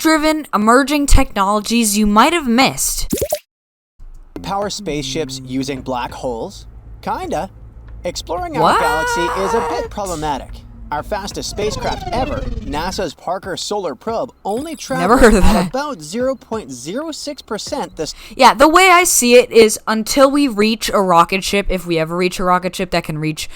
AI-driven emerging technologies you might have missed. Power spaceships using black holes? Kinda. Exploring our What? galaxy is a bit problematic. Our fastest spacecraft ever, NASA's Parker Solar Probe, only Never travels heard of at that. about 0.06% the Yeah, the way I see it is until we reach a rocket ship, if we ever reach a rocket ship that can reach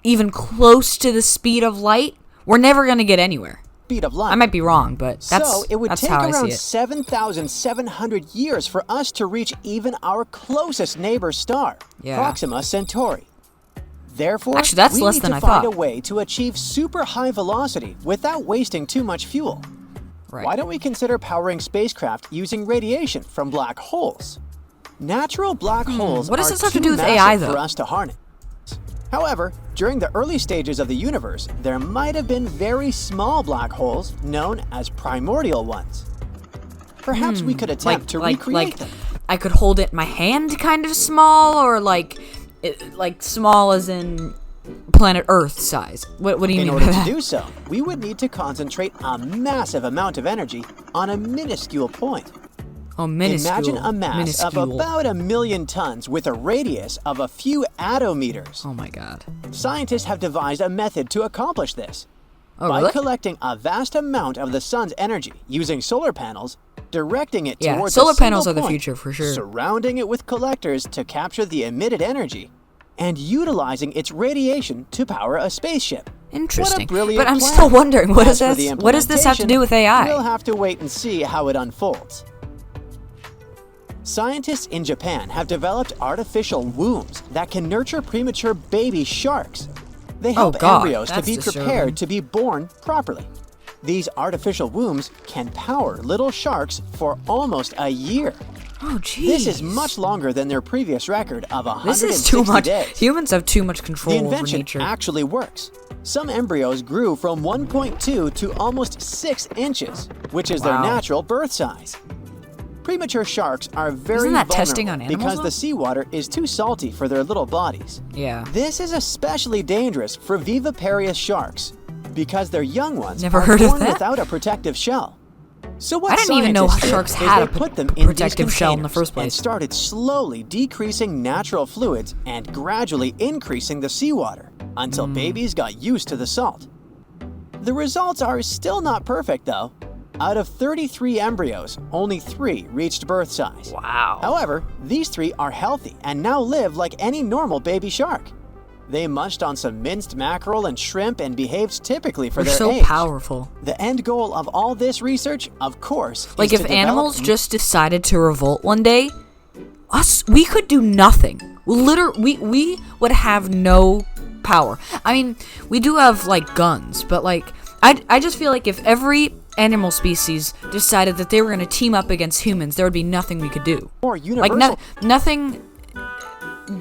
even close to the speed of light, we're never going to get anywhere. speed of light. I might be wrong, but So it would that's take how I see around it. 7,700 years for us to reach even our closest neighbor star, Yeah. Proxima Centauri. Therefore, Actually, that's we less need than to I find thought. a way to achieve super high velocity without wasting too much fuel. Right. Why don't we consider powering spacecraft using radiation from black holes? Natural black holes What does are this have to too do with massive AI, though? for us to harness. However, during the early stages of the universe, there might have been very small black holes known as primordial ones. Perhaps we could attempt to recreate them. I could hold it in my hand, kind of small, or like small as in planet Earth size. What do you In mean order by to that? do so, we would need to concentrate a massive amount of energy on a minuscule point. Oh, minuscule. Imagine a mass of minuscule. about 1,000,000 tons with a radius of a few attometers. Oh my god. Scientists have devised a method to accomplish this. Oh, By really? collecting a vast amount of the sun's energy using solar panels, directing it Yeah, towards solar a single panels are the point, future for sure. surrounding it with collectors to capture the emitted energy, and utilizing its radiation to power a spaceship. Interesting. What a brilliant But I'm plan. still wondering, what As does for the this have to do with AI? We'll have to wait and see how it unfolds. Scientists in Japan have developed artificial wombs that can nurture premature baby sharks. They help God, embryos to that's be disturbing. prepared to be born properly. These artificial wombs can power little sharks for almost a year. Oh, jeez. This is much longer than their previous record of 160 This is too much. days. Humans have too much The control over invention nature. actually works. Some embryos grew from 1.2 to almost 6 inches, which is their Wow. natural birth size. Premature sharks are very Isn't that vulnerable testing on animals, because though? the seawater is too salty for their little bodies. Yeah. This is especially dangerous for viviparous sharks because their young ones Never are heard of born that. without a protective shell. So what I didn't even know scientists did sharks is had they a put them in these protective shell in the containers first and place. started slowly decreasing natural fluids and gradually increasing the seawater until babies got used to the salt. The results are still not perfect though. Out of 33 embryos, only 3 reached birth size. Wow. However, these 3 are healthy and now live like any normal baby shark. They munched on some minced mackerel and shrimp and behaved typically for They're their so age. powerful. The end goal of all this research, of course, Like, is if to develop animals just decided to revolt one day, we could do nothing. We would have no power. I mean, we do have, like, guns, but, like, I just feel like if every animal species decided that they were going to team up against humans, there would be nothing we could do. more Like, universal. nothing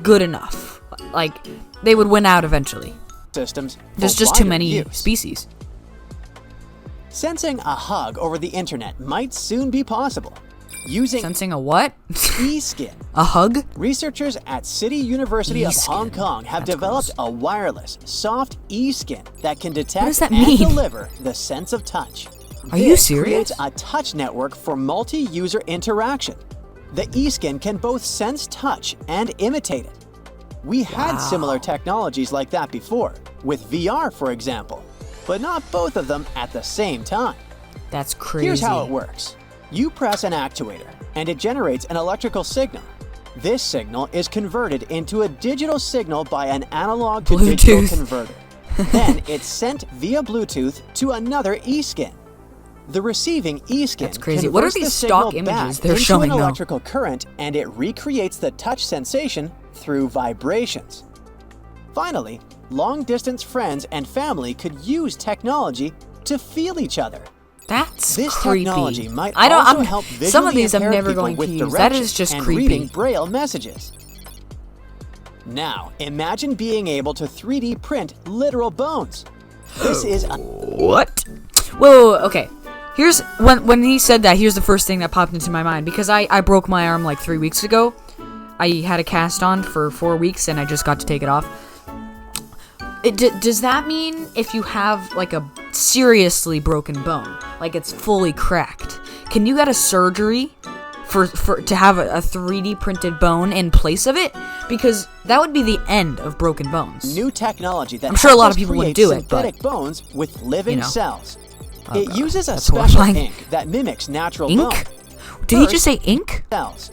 good enough. Like, they would win out eventually. Systems. There's for just too wider many use. species. Sensing a hug over the internet might soon be possible. Using Sensing a what? e-skin. A hug? Researchers at City University of E-skin. Hong Kong have That's developed gross. a wireless, soft e-skin that can detect does that and mean? deliver the sense of touch. Are you This serious? creates a touch network for multi-user interaction. The e-skin can both sense touch and imitate it. We had similar technologies like that before, with VR for example, but not both of them at the same time. That's crazy. Here's how it works. You press an actuator, and it generates an electrical signal. This signal is converted into a digital signal by an analog to digital Bluetooth. converter. Then it's sent via Bluetooth to another e-skin. The receiving e-skin That's crazy. What are converts the these signal stock images back they're into showing an now? electrical current, and it recreates the touch sensation through vibrations. Finally, long-distance friends and family could use technology to feel each other. That's This creepy. technology might I don't. also I'm, help visually some of these I'm impaired never people going to with use. That directions is just and creepy. reading Braille messages. Now, imagine being able to 3D print literal bones. This is a What? Whoa. Okay. Here's when he said that. Here's the first thing that popped into my mind because I broke my arm like 3 weeks ago. I had a cast on for 4 weeks and I just got to take it off. Does that mean if you have like a seriously broken bone, like it's fully cracked, can you get a surgery for to have a 3D printed bone in place of it? Because that would be the end of broken bones. New technology that I'm sure a lot of people wouldn't do it, but synthetic bones with living cells. Oh, it God. uses a That's special horrifying. ink that mimics natural Ink? bone. Did he just say ink? Cells.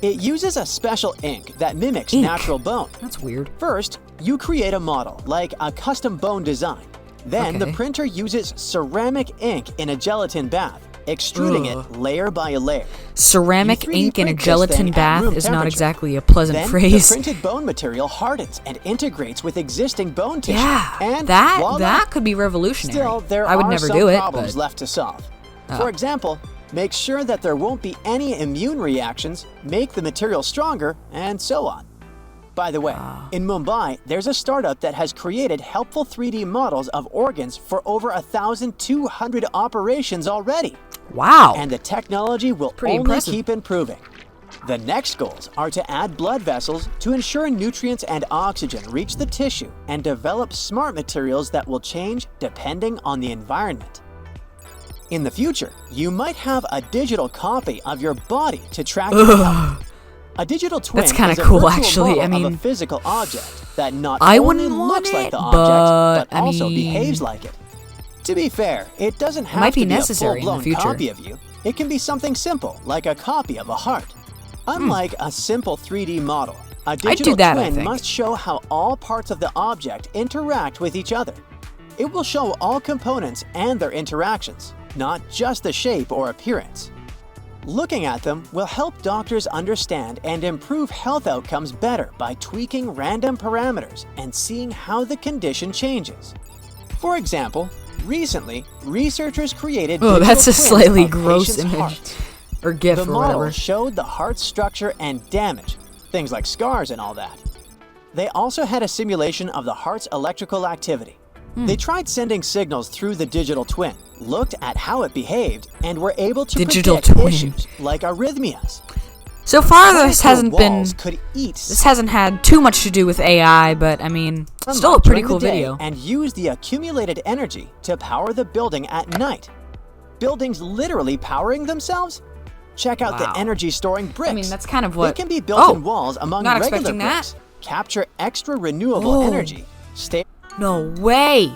It uses a special ink that mimics Ink. natural bone. That's weird. First, you create a model, like a custom bone design. Then the Okay. printer uses ceramic ink in a gelatin bath, extruding it layer by layer. Ceramic You 3D ink in a print this gelatin thing at bath room is not temperature. exactly a pleasant Then phrase. the printed bone material hardens and integrates with existing bone tissue. Yeah, and that voila. that could be revolutionary. Still, there I would are never some do it, problems but left to solve. For example, make sure that there won't be any immune reactions, make the material stronger, and so on. By the way, in Mumbai, there's a startup that has created helpful 3D models of organs for over 1,200 operations already. wow. And the technology will Pretty only impressive. keep improving. The next goals are to add blood vessels to ensure nutrients and oxygen reach the tissue and develop smart materials that will change depending on the environment. In the future, you might have a digital copy of your body to track your health. A digital twin That's kinda is a cool, virtual actually. model I of mean, a physical object that not I only wouldn't want looks like it, the object, but I also mean, behaves like it. To be fair, it doesn't have might to be be a necessary in the full-blown future. copy of you. It can be something simple, like a copy of a heart. Unlike a simple 3D model, a digital do that, I twin think. must show how all parts of the object interact with each other. It will show all components and their interactions, not just the shape or appearance. Looking at them will help doctors understand and improve health outcomes better by tweaking random parameters and seeing how the condition changes. For example, recently, researchers created Oh, digital that's a twins slightly of gross patients' image. hearts. Or GIF The or model whatever. showed the heart structure and damage, things like scars and all that. They also had a simulation of the heart's electrical activity. They tried sending signals through the digital twin, looked at how it behaved, and were able to Digital predict twin. issues like arrhythmias. So far, this Planetary hasn't been. walls could eat This hasn't had too much to do with AI, but I mean, still a pretty during cool the day video. and use the accumulated energy to power the building at night. Buildings literally powering themselves? Check out Wow. the energy storing bricks. I mean, that's kind of They what. can be built in Oh, walls among not regular expecting that. bricks. Capture extra renewable Oh. energy. no way.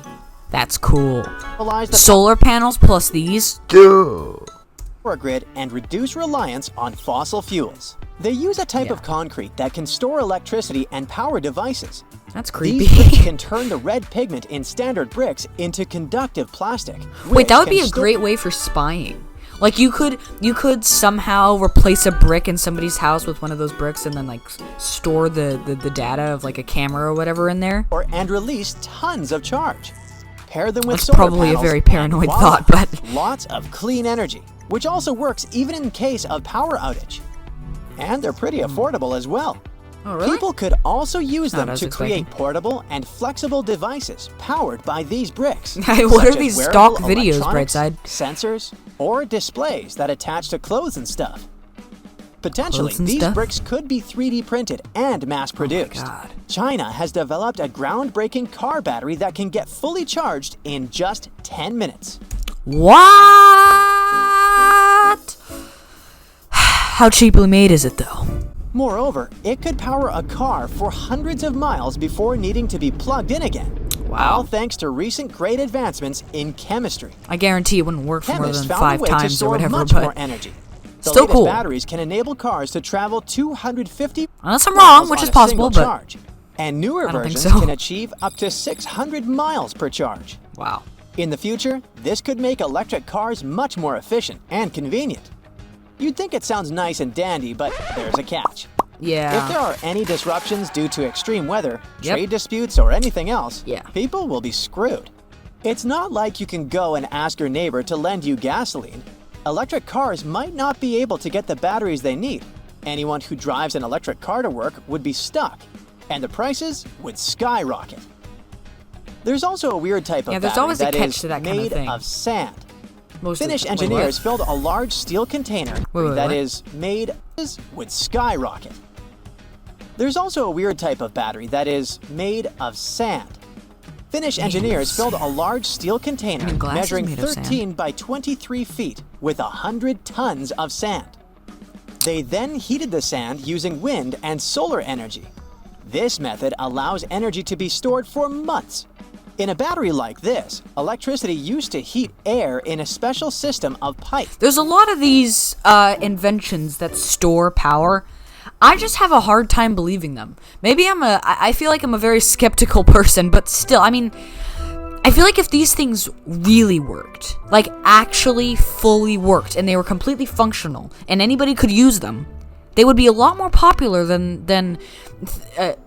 That's cool. Stabilize the Solar panels plus these. power grid and reduce reliance on fossil fuels. They use a type Yeah. of concrete that can store electricity and power devices. That's These bricks creepy. can turn the red pigment in standard bricks into conductive plastic. Wait, which that would be can a store- great way for spying. Like you could somehow replace a brick in somebody's house with one of those bricks and then like store the data of like a camera or whatever in there. and release tons of charge. Pair them with That's solar probably a panels, very and paranoid voila, thought, but lots of clean energy, which also works even in case of power outage. And they're pretty affordable as well. oh really? People could also use Not them as to expecting. create portable and flexible devices powered by these bricks. What such are as these wearable stock videos, electronics, Brightside? Sensors, or displays that attach to clothes and stuff. Potentially, Clothes and these stuff? bricks could be 3D printed and mass produced. God. China has developed a groundbreaking car battery that can get fully charged in just 10 minutes. What? How cheaply made is it though? Moreover, it could power a car for hundreds of miles before needing to be plugged in again. Wow. All thanks to recent great advancements in chemistry. I guarantee it wouldn't work for more Chemists than found 5 a way to times or store whatever, much more but energy. The still latest cool. batteries can enable cars to travel 250 unless I'm miles wrong, which on is a possible, single but charge. And newer I don't think versions so. can achieve up to 600 miles per charge. wow. In the future, this could make electric cars much more efficient and convenient. You'd think it sounds nice and dandy, but there's a catch. If there Yeah. are any disruptions due to extreme weather, Yep. trade disputes, or anything else, Yeah. people will be screwed. It's not like you can go and ask your neighbor to lend you gasoline. Electric cars might not be able to get the batteries they need. Anyone who drives an electric car to work would be stuck, and the prices would skyrocket. There's also a weird type of Yeah, there's battery always a that catch is to that kind of made thing. of sand. Most of Finnish the- wait, engineers what? filled a large steel container wait, that what? is made would skyrocket. There's also a weird type of battery that is made of sand. Finnish engineers filled a large steel container glass is measuring made of sand. 13 by 23 feet with 100 tons of sand. They then heated the sand using wind and solar energy. This method allows energy to be stored for months. In a battery like this, electricity used to heat air in a special system of pipes. There's a lot of these inventions that store power. I just have a hard time believing them. Maybe I feel like I'm a very skeptical person, but still, I mean, I feel like if these things really worked, like actually fully worked, and they were completely functional, and anybody could use them, they would be a lot more popular than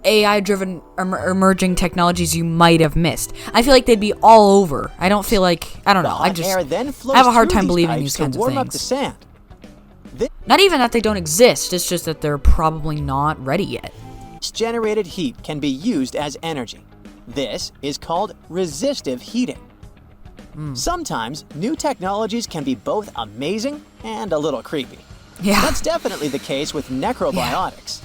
AI-driven emerging technologies you might have missed. I feel like they'd be all over. I don't feel like, I don't know. I have a hard time believing these kinds of warm up things. the sand. Not even that they don't exist, it's just that they're probably not ready yet. This generated heat can be used as energy. This is called resistive heating. Sometimes new technologies can be both amazing and a little creepy. Yeah. That's definitely the case with necrobiotics.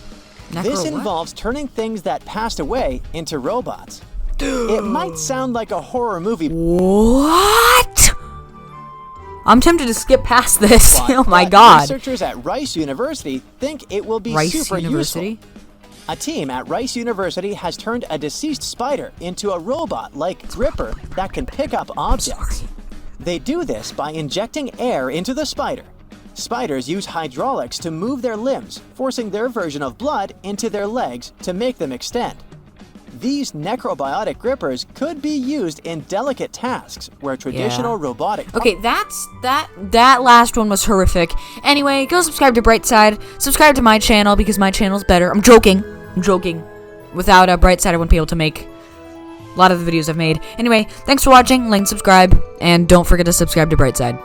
This involves turning things that passed away into robots. It might sound like a horror movie. What? I'm tempted to skip past this. But, Oh my god. Researchers at Rice University think it will be Rice super University? useful. A team at Rice University has turned a deceased spider into a robot-like gripper that can pick up objects. They do this by injecting air into the spider. Spiders use hydraulics to move their limbs, forcing their version of blood into their legs to make them extend. These necrobiotic grippers could be used in delicate tasks where traditional robotic... Okay, that last one was horrific. Anyway, go subscribe to Brightside. Subscribe to my channel because my channel's better. I'm joking. Without a Brightside, I wouldn't be able to make a lot of the videos I've made. Anyway, thanks for watching. Like and subscribe. And don't forget to subscribe to Brightside.